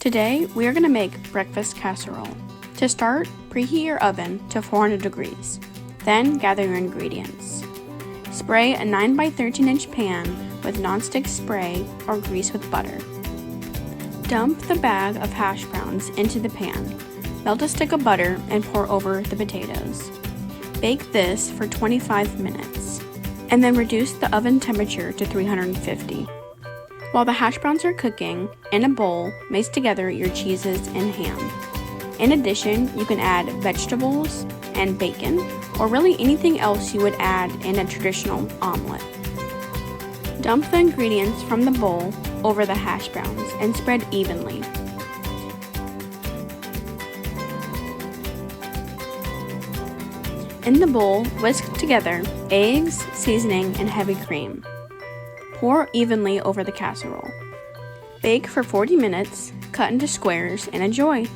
Today, we are going to make breakfast casserole. To start, preheat your oven to 400 degrees. Then gather your ingredients. Spray a 9 by 13 inch pan with nonstick spray or grease with butter. Dump the bag of hash browns into the pan. Melt a stick of butter and pour over the potatoes. Bake this for 25 minutes, and then reduce the oven temperature to 350. While the hash browns are cooking, in a bowl, mix together your cheeses and ham. In addition, you can add vegetables and bacon, or really anything else you would add in a traditional omelet. Dump the ingredients from the bowl over the hash browns and spread evenly. In the bowl, whisk together eggs, seasoning, and heavy cream. Pour evenly over the casserole. Bake for 40 minutes, cut into squares, and enjoy.